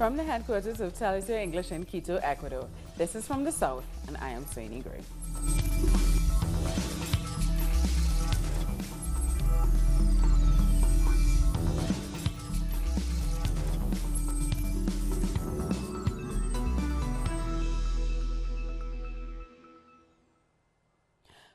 From the headquarters of Telesur English in Quito, Ecuador, this is From the South, and I am Swaini Gray.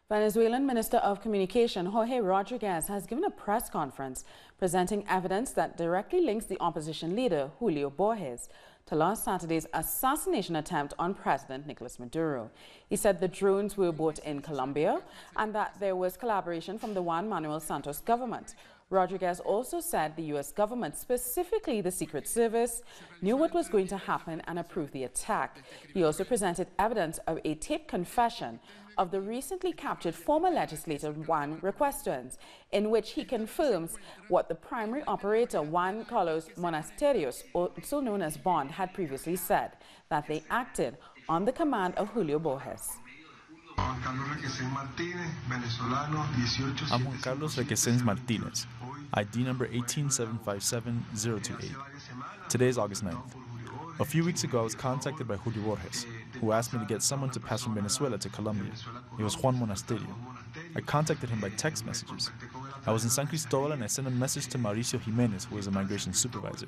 Venezuelan Minister of Communication Jorge Rodriguez has given a press conference presenting evidence that directly links the opposition leader Julio Borges to last Saturday's assassination attempt on President Nicolas Maduro. He said the drones were bought in Colombia and that there was collaboration from the Juan Manuel Santos government. Rodriguez also said the U.S. government, specifically the Secret Service, knew what was going to happen and approved the attack. He also presented evidence of a taped confession of the recently captured former legislator Juan Requesens, in which he confirms what the primary operator Juan Carlos Monasterios, also known as Bond, had previously said, that they acted on the command of Julio Borges. I'm Juan Carlos Requesens Martinez, ID number 18757-028. Today is August 9th. A few weeks ago, I was contacted by Julio Borges, who asked me to get someone to pass from Venezuela to Colombia. It was Juan Monasterio. I contacted him by text messages. I was in San Cristobal and I sent a message to Mauricio Jimenez, who was a migration supervisor.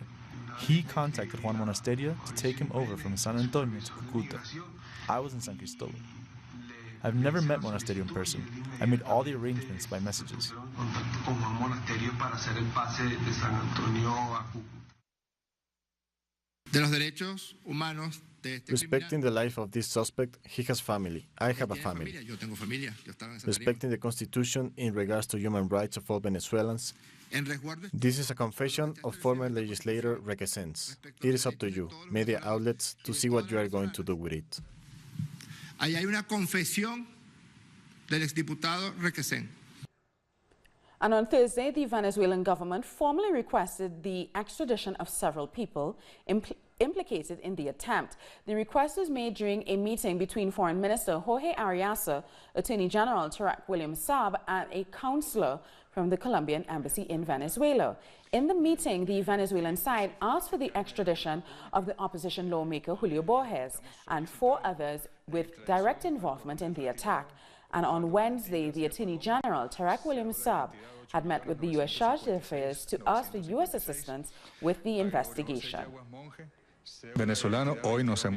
He contacted Juan Monasterio to take him over from San Antonio to Cucuta. I was in San Cristobal. I've never met Monasterio in person. I made all the arrangements by messages. Respecting the life of this suspect, he has family. I have a family. Respecting the Constitution in regards to human rights of all Venezuelans, this is a confession of former legislator Requesens. It is up to you, media outlets, to see what you are going to do with it. Ahí hay una confesión del exdiputado Requesens. And on Thursday, the Venezuelan government formally requested the extradition of several people implicated in the attempt. The request was made during a meeting between Foreign Minister Jorge Arias, Attorney General Tarek William Saab, and a counselor from the Colombian embassy in Venezuela. In the meeting, the Venezuelan side asked for the extradition of the opposition lawmaker Julio Borges and 4 others with direct involvement in the attack. And on Wednesday, the Attorney General, Tarek William Saab, had met with the U.S. Charge d'Affaires to ask for U.S. assistance with the investigation.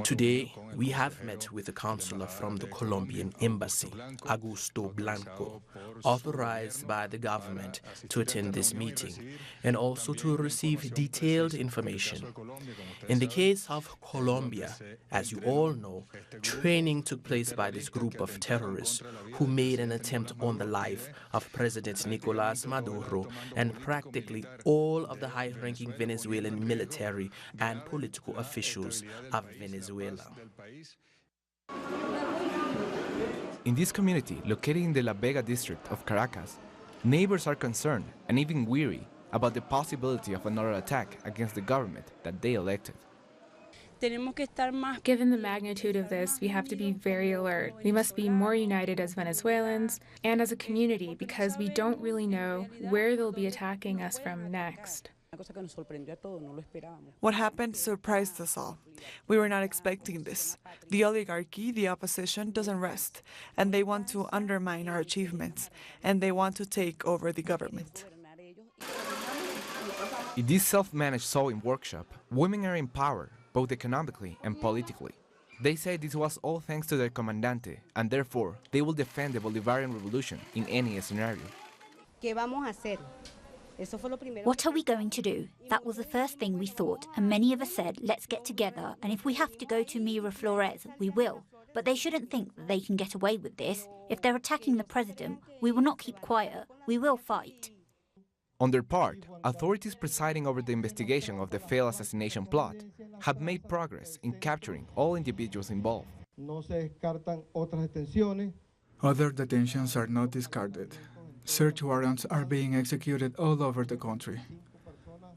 Today, we have met with a counselor from the Colombian embassy, Augusto Blanco, authorized by the government to attend this meeting and also to receive detailed information. In the case of Colombia, as you all know, training took place by this group of terrorists who made an attempt on the life of President Nicolas Maduro and practically all of the high-ranking Venezuelan military and political officials of Venezuela. In this community, located in the La Vega district of Caracas, neighbors are concerned and even weary about the possibility of another attack against the government that they elected. Given the magnitude of this, we have to be very alert. We must be more united as Venezuelans and as a community because we don't really know where they'll be attacking us from next. What happened surprised us all. We were not expecting this. The oligarchy, the opposition, doesn't rest, and they want to undermine our achievements, and they want to take over the government. In this self-managed sewing workshop, women are empowered, both economically and politically. They say this was all thanks to their comandante, and therefore they will defend the Bolivarian revolution in any scenario. What are we going to do? That was the first thing we thought, and many of us said, let's get together, and if we have to go to Miraflores, we will. But they shouldn't think that they can get away with this. If they're attacking the president, we will not keep quiet. We will fight. On their part, authorities presiding over the investigation of the failed assassination plot have made progress in capturing all individuals involved. Other detentions are not discarded. Search warrants are being executed all over the country.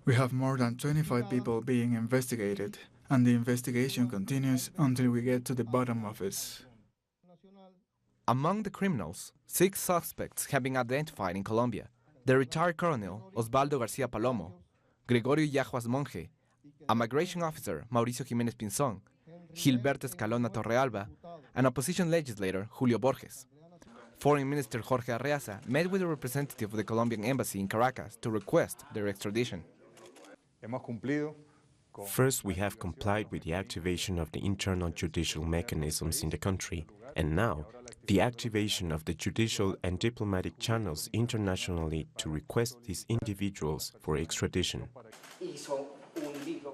We have more than 25 people being investigated, and the investigation continues until we get to the bottom of it. Among the criminals, 6 suspects have been identified in Colombia: the retired Colonel Osvaldo García Palomo, Gregorio Yaguas Monge, a migration officer, Mauricio Jiménez Pinzón, Gilberto Escalona Torrealba, and opposition legislator Julio Borges. Foreign Minister Jorge Arreaza met with a representative of the Colombian embassy in Caracas to request their extradition. First, we have complied with the activation of the internal judicial mechanisms in the country, and now the activation of the judicial and diplomatic channels internationally to request these individuals for extradition.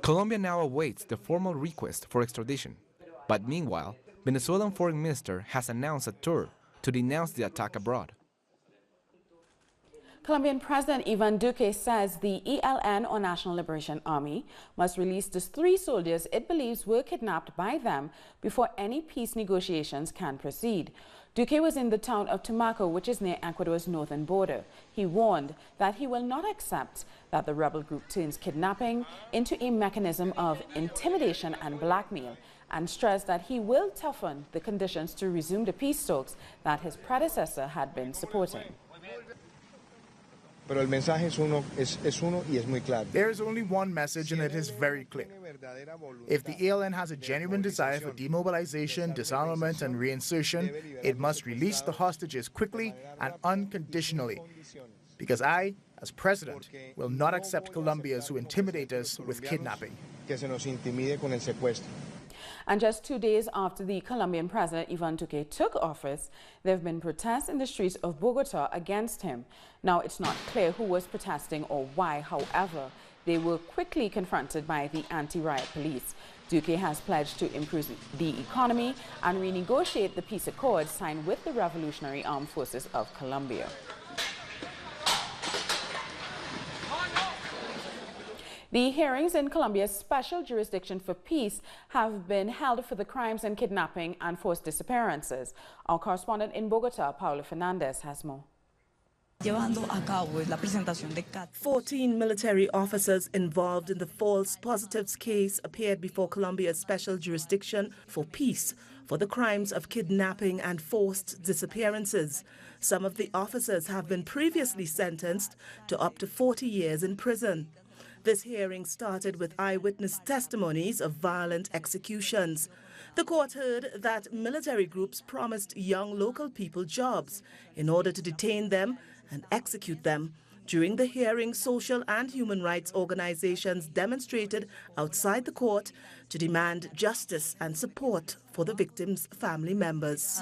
Colombia now awaits the formal request for extradition. But meanwhile, Venezuelan Foreign Minister has announced a tour to denounce the attack abroad. Colombian President Ivan Duque says the ELN, or National Liberation Army, must release the 3 soldiers it believes were kidnapped by them before any peace negotiations can proceed. Duque was in the town of Tumaco, which is near Ecuador's northern border. He warned that he will not accept that the rebel group turns kidnapping into a mechanism of intimidation and blackmail, and stressed that he will toughen the conditions to resume the peace talks that his predecessor had been supporting. There is only one message, and it is very clear. If the ELN has a genuine desire for demobilization, disarmament, and reinsertion, it must release the hostages quickly and unconditionally. Because I, as president, will not accept Colombians who intimidate us with kidnapping. And just 2 days after the Colombian President Ivan Duque took office, there have been protests in the streets of Bogota against him. Now, it's not clear who was protesting or why. However, they were quickly confronted by the anti-riot police. Duque has pledged to improve the economy and renegotiate the peace accord signed with the Revolutionary Armed Forces of Colombia. The hearings in Colombia's special jurisdiction for peace have been held for the crimes and kidnapping and forced disappearances. Our correspondent in Bogota, Paula Fernandez, has more. 14 military officers involved in the false positives case appeared before Colombia's special jurisdiction for peace for the crimes of kidnapping and forced disappearances. Some of the officers have been previously sentenced to up to 40 years in prison. This hearing started with eyewitness testimonies of violent executions. The court heard that military groups promised young local people jobs in order to detain them and execute them. During the hearing, social and human rights organizations demonstrated outside the court to demand justice and support for the victims' family members.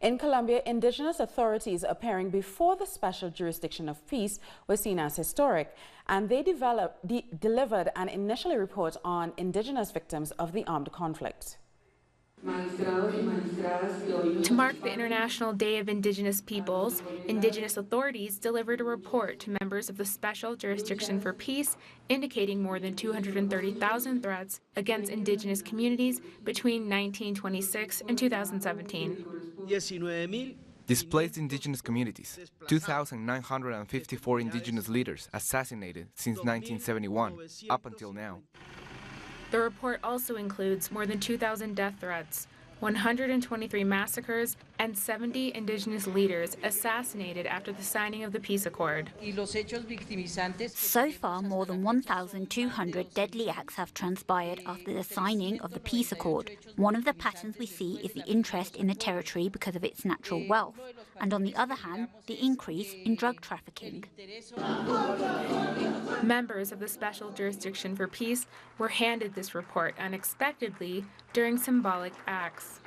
In Colombia, indigenous authorities appearing before the special jurisdiction of peace was seen as historic, and they delivered an initial report on indigenous victims of the armed conflict. To mark the International Day of Indigenous Peoples, indigenous authorities delivered a report to members of the Special Jurisdiction for Peace indicating more than 230,000 threats against indigenous communities between 1926 and 2017. Displaced indigenous communities, 2,954 indigenous leaders assassinated since 1971, up until now. The report also includes more than 2,000 death threats, 123 massacres, and 70 indigenous leaders assassinated after the signing of the peace accord. So far, more than 1,200 deadly acts have transpired after the signing of the peace accord. One of the patterns we see is the interest in the territory because of its natural wealth, and on the other hand, the increase in drug trafficking. Members of the Special Jurisdiction for Peace were handed this report unexpectedly during symbolic acts.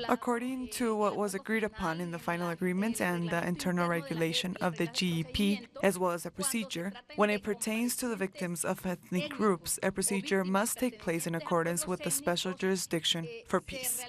According to what was agreed upon in the final agreement and the internal regulation of the GEP, as well as a procedure, when it pertains to the victims of ethnic groups, a procedure must take place in accordance with the Special Jurisdiction for Peace.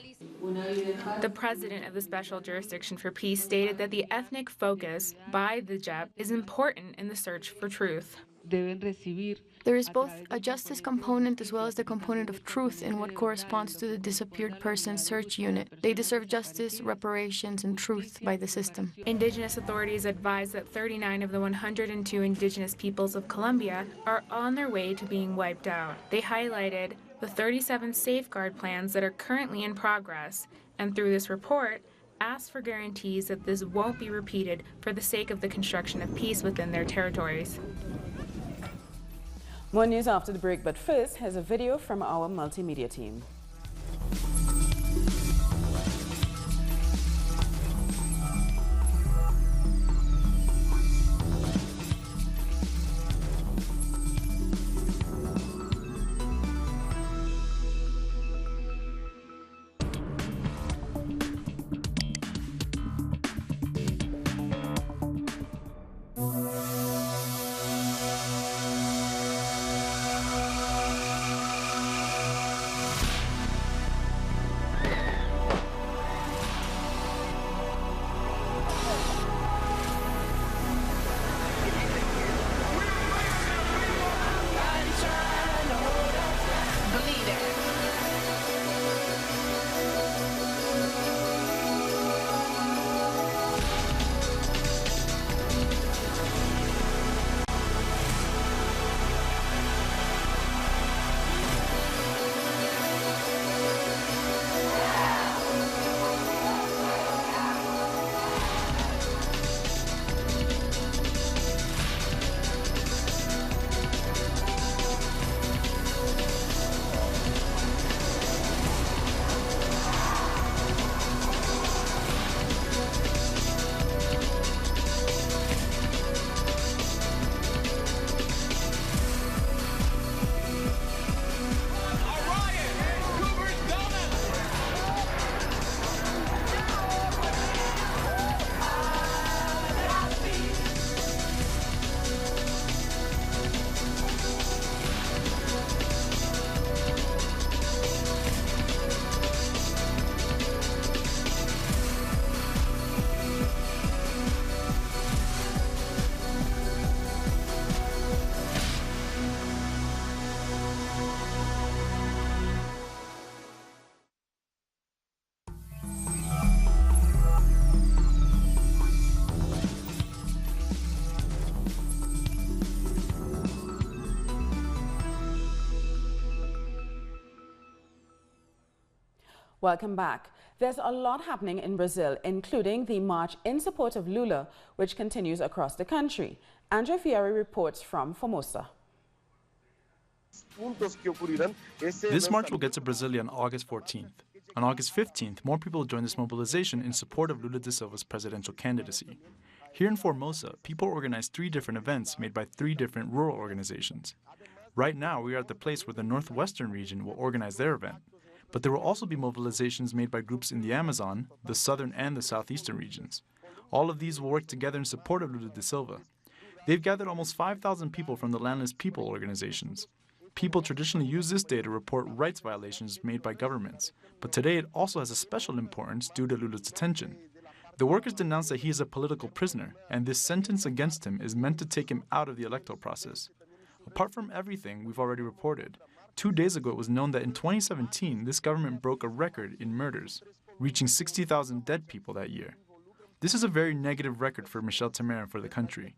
The president of the Special Jurisdiction for Peace stated that the ethnic focus by the JEP is important in the search for truth. There is both a justice component as well as the component of truth in what corresponds to the disappeared person search unit. They deserve justice, reparations, and truth by the system. Indigenous authorities advise that 39 of the 102 indigenous peoples of Colombia are on their way to being wiped out. They highlighted the 37 safeguard plans that are currently in progress, and through this report, asked for guarantees that this won't be repeated for the sake of the construction of peace within their territories. More news after the break, but first, here's a video from our multimedia team. Welcome back. There's a lot happening in Brazil, including the march in support of Lula, which continues across the country. Andre Fieri reports from Formosa. This march will get to Brasilia on August 14th. On August 15th, more people will join this mobilization in support of Lula da Silva's presidential candidacy. Here in Formosa, people organized 3 different events made by 3 different rural organizations. Right now, we are at the place where the northwestern region will organize their event. But there will also be mobilizations made by groups in the Amazon, the southern and the southeastern regions. All of these will work together in support of Lula da Silva. They've gathered almost 5,000 people from the Landless People organizations. People traditionally use this day to report rights violations made by governments, but today it also has a special importance due to Lula's detention. The workers denounce that he is a political prisoner, and this sentence against him is meant to take him out of the electoral process. Apart from everything we've already reported, 2 days ago it was known that in 2017 this government broke a record in murders, reaching 60,000 dead people that year. This is a very negative record for Michel Temer and for the country.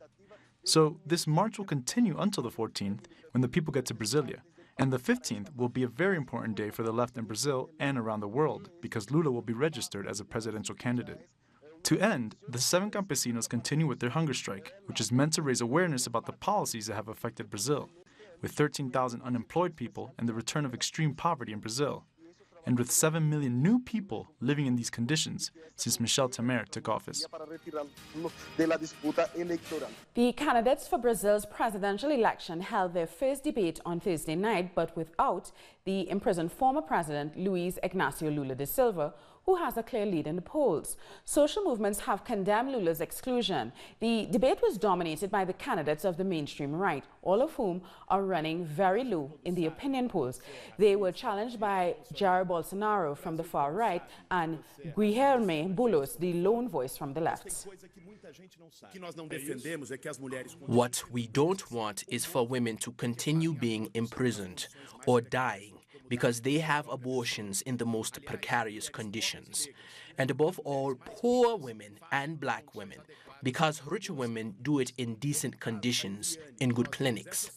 So this march will continue until the 14th, when the people get to Brasilia, and the 15th will be a very important day for the left in Brazil and around the world, because Lula will be registered as a presidential candidate. To end, the 7 campesinos continue with their hunger strike, which is meant to raise awareness about the policies that have affected Brazil, with 13,000 unemployed people and the return of extreme poverty in Brazil, and with 7 million new people living in these conditions since Michel Temer took office. The candidates for Brazil's presidential election held their first debate on Thursday night, but without the imprisoned former president Luiz Inácio Lula da Silva, who has a clear lead in the polls. Social movements have condemned Lula's exclusion. The debate was dominated by the candidates of the mainstream right, all of whom are running very low in the opinion polls. They were challenged by Jair Bolsonaro from the far right and Guilherme Boulos, the lone voice from the left. What we don't want is for women to continue being imprisoned or dying because they have abortions in the most precarious conditions. And above all, poor women and black women, because richer women do it in decent conditions, in good clinics.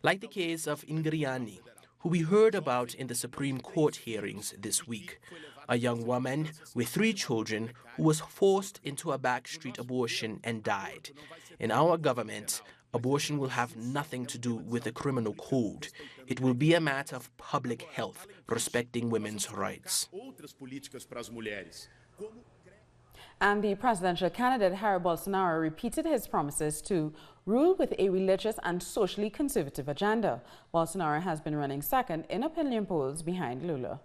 Like the case of Ingriani, who we heard about in the Supreme Court hearings this week. a young woman with 3 children who was forced into a backstreet abortion and died. In our government, abortion will have nothing to do with the criminal code. It will be a matter of public health, respecting women's rights. And the presidential candidate, Jair Bolsonaro, repeated his promises to rule with a religious and socially conservative agenda. Bolsonaro has been running second in opinion polls behind Lula.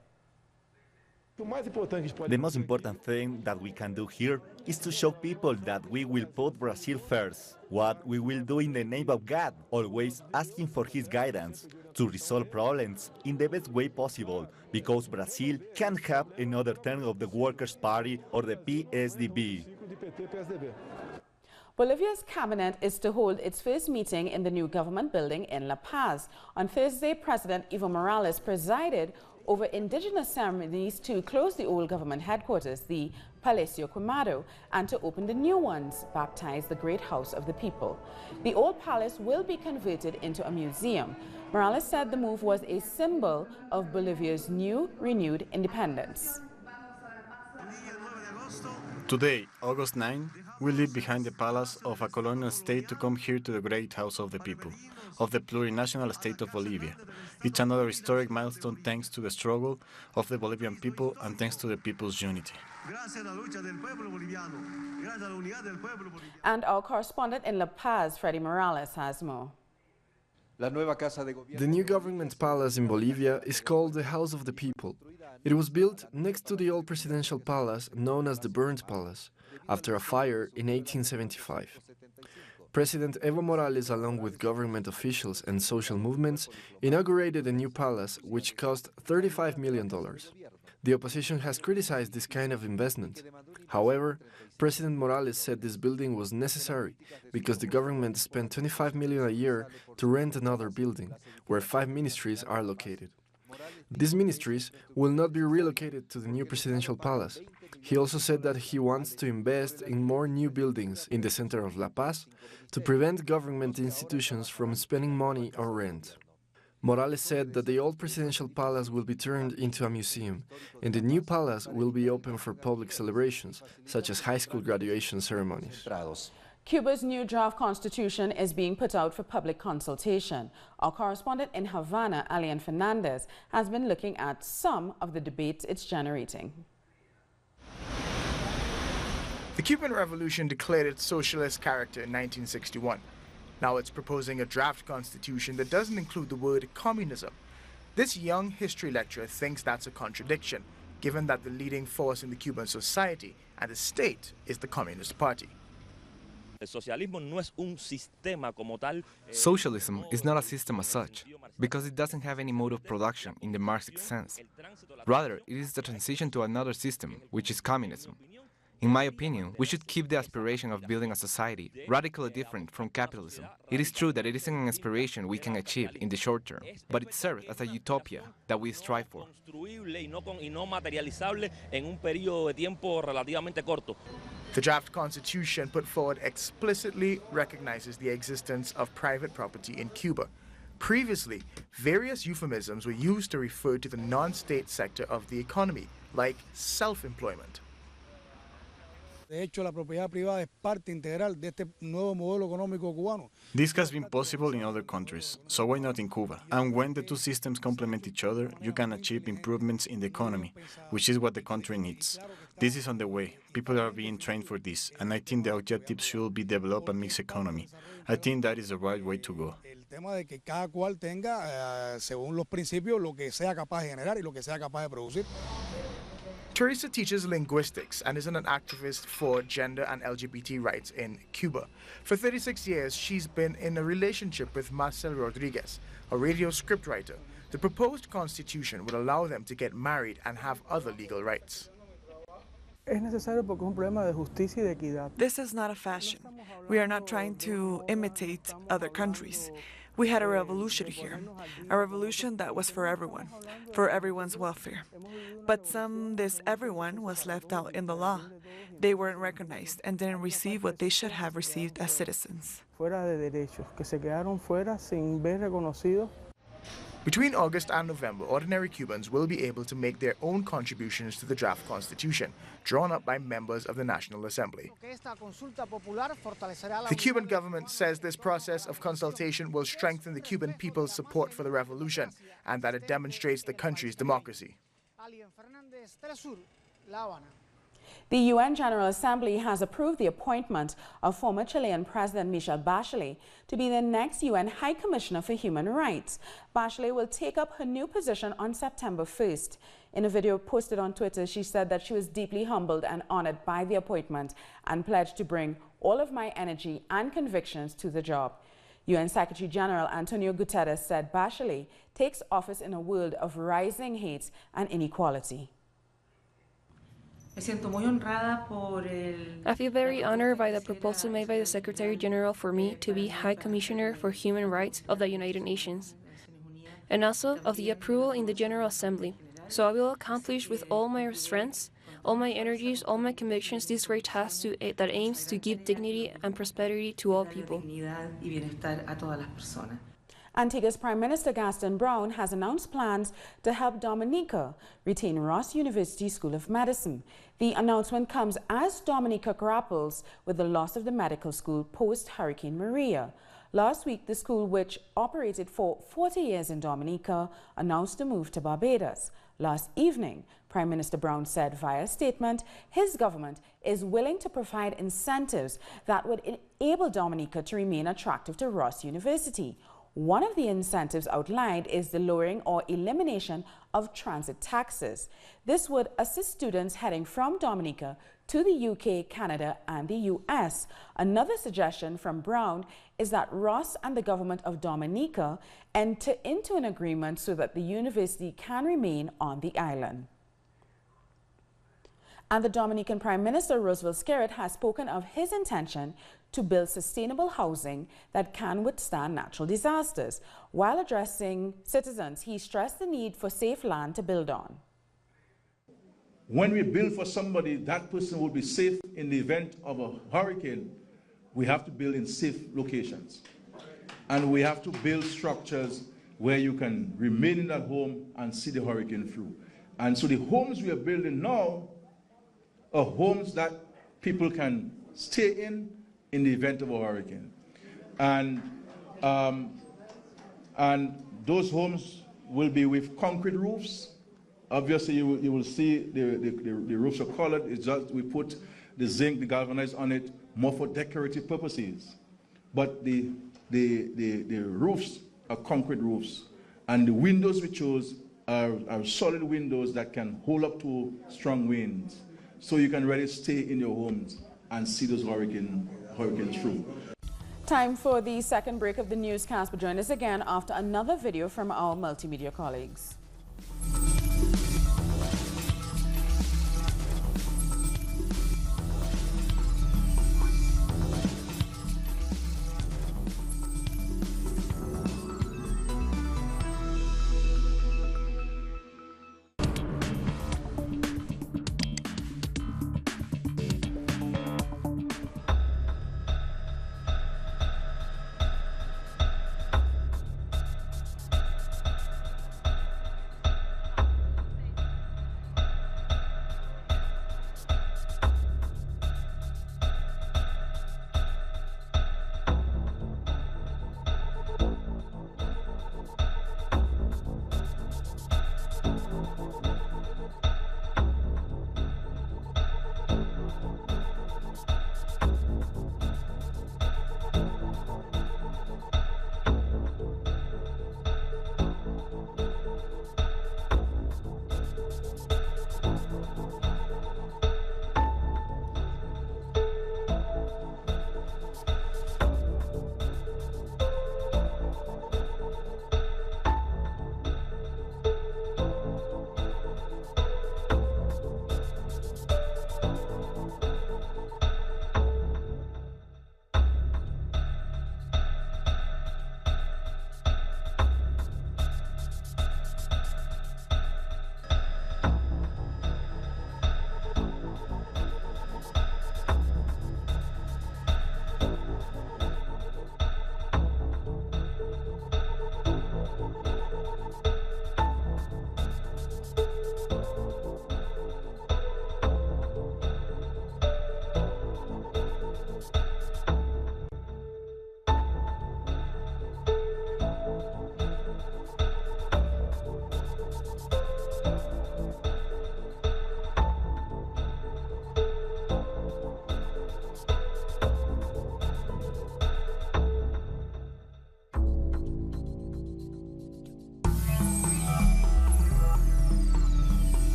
The most important thing that we can do here is to show people that we will put Brazil first. What we will do in the name of God, always asking for His guidance to resolve problems in the best way possible, because Brazil can't have another term of the Workers' Party or the PSDB. Bolivia's cabinet is to hold its first meeting in the new government building in La Paz. On Thursday, President Evo Morales presided over indigenous ceremonies to close the old government headquarters, the Palacio Quemado, and to open the new ones, baptized the Great House of the People. The old palace will be converted into a museum. Morales said the move was a symbol of Bolivia's new, renewed independence. Today, August 9, we leave behind the palace of a colonial state to come here to the Great House of the People, of the plurinational state of Bolivia. It's another historic milestone thanks to the struggle of the Bolivian people and thanks to the people's unity. And our correspondent in La Paz, Freddy Morales, has more. The new government palace in Bolivia is called the House of the People. It was built next to the old presidential palace known as the Burnt Palace, after a fire in 1875. President Evo Morales, along with government officials and social movements, inaugurated a new palace which cost $35 million. The opposition has criticized this kind of investment. However, President Morales said this building was necessary because the government spent $25 million a year to rent another building, where 5 ministries are located. These ministries will not be relocated to the new presidential palace. He also said that he wants to invest in more new buildings in the center of La Paz to prevent government institutions from spending money on rent. Morales said that the old presidential palace will be turned into a museum, and the new palace will be open for public celebrations, such as high school graduation ceremonies. Cuba's new draft constitution is being put out for public consultation. Our correspondent in Havana, Alian Fernandez, has been looking at some of the debates it's generating. The Cuban Revolution declared its socialist character in 1961. Now it's proposing a draft constitution that doesn't include the word communism. This young history lecturer thinks that's a contradiction, given that the leading force in the Cuban society and the state is the Communist Party. Socialism is not a system as such, because it doesn't have any mode of production in the Marxist sense. Rather, it is the transition to another system, which is communism. In my opinion, we should keep the aspiration of building a society radically different from capitalism. It is true that it isn't an aspiration we can achieve in the short term, but it serves as a utopia that we strive for. The draft constitution put forward explicitly recognizes the existence of private property in Cuba. Previously, various euphemisms were used to refer to the non-state sector of the economy, like self-employment. This has been possible in other countries, so why not in Cuba? And when the two systems complement each other, you can achieve improvements in the economy, which is what the country needs. This is on the way. People are being trained for this, and I think the objective should be develop a mixed economy. I think that is the right way to go. tema de que cada cual tenga, según los principios, lo que sea capaz de generar y lo que sea capaz de producir. Teresa teaches linguistics and is an activist for gender and LGBT rights in Cuba. For 36 years, she's been in a relationship with Marcel Rodriguez, a radio scriptwriter. The proposed constitution would allow them to get married and have other legal rights. This is not a fashion. We are not trying to imitate other countries. We had a revolution here, a revolution that was for everyone's welfare. But this everyone was left out in the law. They weren't recognized and didn't receive what they should have received as citizens. Between August and November, ordinary Cubans will be able to make their own contributions to the draft constitution, drawn up by members of the National Assembly. The Cuban government says this process of consultation will strengthen the Cuban people's support for the revolution and that it demonstrates the country's democracy. The UN General Assembly has approved the appointment of former Chilean President Michelle Bachelet to be the next UN High Commissioner for Human Rights. Bachelet will take up her new position on September 1st. In a video posted on Twitter, she said that she was deeply humbled and honored by the appointment and pledged to bring all of my energy and convictions to the job. UN Secretary General Antonio Guterres said Bachelet takes office in a world of rising hate and inequality. I feel very honored by the proposal made by the Secretary General for me to be High Commissioner for Human Rights of the United Nations, and also of the approval in the General Assembly. So I will accomplish with all my strengths, all my energies, all my convictions this great task that aims to give dignity and prosperity to all people. Antigua's Prime Minister Gaston Brown has announced plans to help Dominica retain Ross University School of Medicine. The announcement comes as Dominica grapples with the loss of the medical school post-Hurricane Maria. Last week, the school, which operated for 40 years in Dominica, announced a move to Barbados. Last evening, Prime Minister Brown said via a statement his government is willing to provide incentives that would enable Dominica to remain attractive to Ross University. One of the incentives outlined is the lowering or elimination of transit taxes. This would assist students heading from Dominica to the UK, Canada, and the US. Another suggestion from Brown is that Ross and the government of Dominica enter into an agreement so that the university can remain on the island. And the Dominican Prime Minister Roosevelt Skerrit has spoken of his intention to build sustainable housing that can withstand natural disasters. While addressing citizens, he stressed the need for safe land to build on. When we build for somebody, that person will be safe in the event of a hurricane. We have to build in safe locations. And we have to build structures where you can remain in that home and see the hurricane through. And so the homes we are building now are homes that people can stay in the event of a hurricane. And those homes will be with concrete roofs. Obviously, you will see the roofs are colored. It's just we put the zinc, the galvanized on it, more for decorative purposes. But the roofs are concrete roofs. And the windows we chose are solid windows that can hold up to strong winds. So you can really stay in your homes and see those hurricanes through. Time for the second break of the newscast, but join us again after another video from our multimedia colleagues.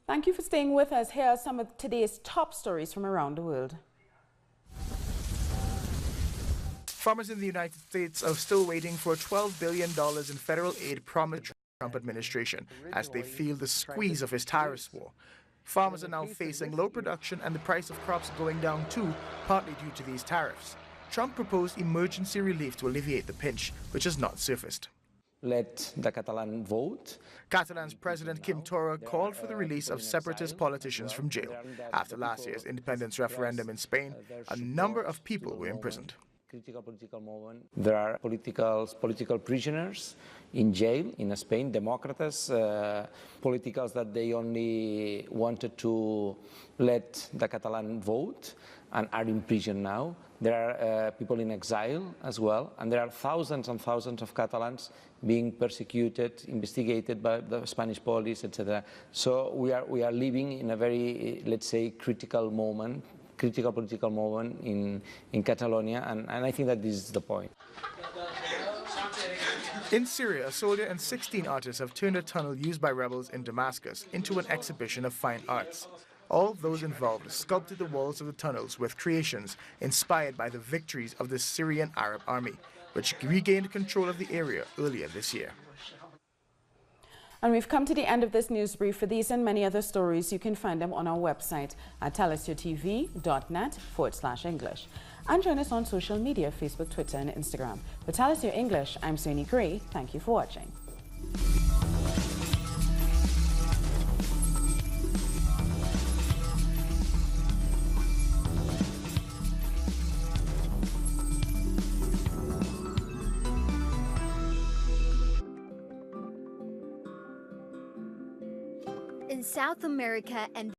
Thank you for staying with us. Here are some of today's top stories from around the world. Farmers in the United States are still waiting for $12 billion in federal aid promised Trump administration as they feel the squeeze of his tariffs war. Farmers are now facing low production and the price of crops going down too, partly due to these tariffs. Trump proposed emergency relief to alleviate the pinch, which has not surfaced. Let the Catalan vote. Catalan's President Quim Torra called for the release of separatist politicians from jail. After last year's independence referendum in Spain, a number of people were imprisoned. There are political prisoners in jail in Spain, Democrats, politicals that they only wanted to let the Catalan vote and are in prison now. There are people in exile as well, and there are thousands and thousands of Catalans being persecuted, investigated by the Spanish police, etc. So we are living in a very, let's say, critical political moment in Catalonia, and I think that this is the point. In Syria, a soldier and 16 artists have turned a tunnel used by rebels in Damascus into an exhibition of fine arts. All those involved sculpted the walls of the tunnels with creations inspired by the victories of the Syrian Arab army, which regained control of the area earlier this year. And we've come to the end of this news brief. For these and many other stories, you can find them on our website at talisyourtv.net/English. And join us on social media, Facebook, Twitter, and Instagram. For Talis Your English, I'm Sony Gray. Thank you for watching. In South America and